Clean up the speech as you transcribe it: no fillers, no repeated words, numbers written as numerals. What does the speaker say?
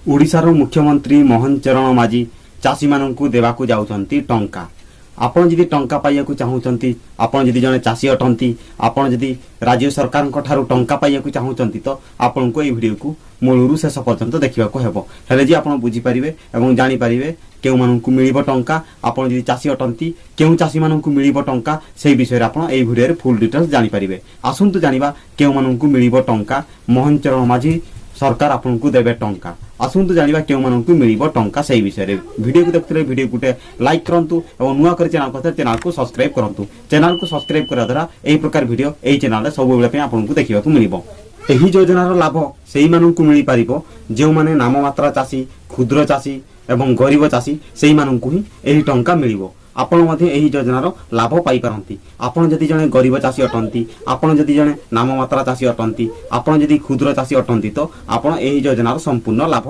ओडिशार मुख्यमंत्री मोहन चरण माझी चाषी मानू देवाकू जाउछंती टंका। आपण जदि टंका पाइବାକୁ चाहूचंती, आपण जदि जने चाषी अटंती, आपण जदि राज्य सरकार ठारू टंका पाइବାକୁ चाहूचंती तो आपण को ए वीडियो को मूलरू शेष पर्यंत देखा हेबो। हेले जे आपण बुझी परिबे एवं जानि परिबे केउ माननकु मिलिबो टंका, आपण जदि चाषी अटंती केउ चाषी माननकु मिलिबो टंका सेही विषय रे आपण ए वीडियो रे फुल डिटेल्स जानि परिबे। आसंतु जानिबा केउ माननकु मिलिबो टंका, मोहन चरण माझी सरकार आपको देवे टंका। आसंतु जानिबा केउ माननकु मिलिबो टंका सेही विषय रे। वीडियो को देखते वीडियो गुटे लाइक करंतु एवं नुआ कर चैनल को सब्सक्राइब करंतु। चैनल को सब्सक्राइब करा द्वारा एही प्रकार वीडियो एही चैनल रे सब बेले पे आपनको देखिबाकू मिलिबो। एही योजनार लाभ सेही माननकु मिलि पारिबो जेउ माने नाममात्रा चाषी, क्षुद्र चाषी एवं गरीब चाषी सेही माननकु ही एही टंका मिलिबो। आपण मध्ये एही योजनार लाभ पाई पारंती। आपण जदि जने गरीब चाषी अटंती, आपण जदि जने नाममात्रा चाषी अटंती, आपण जदि क्षुद्र चाषी अटंती तो आपण एही योजनार संपूर्ण लाभ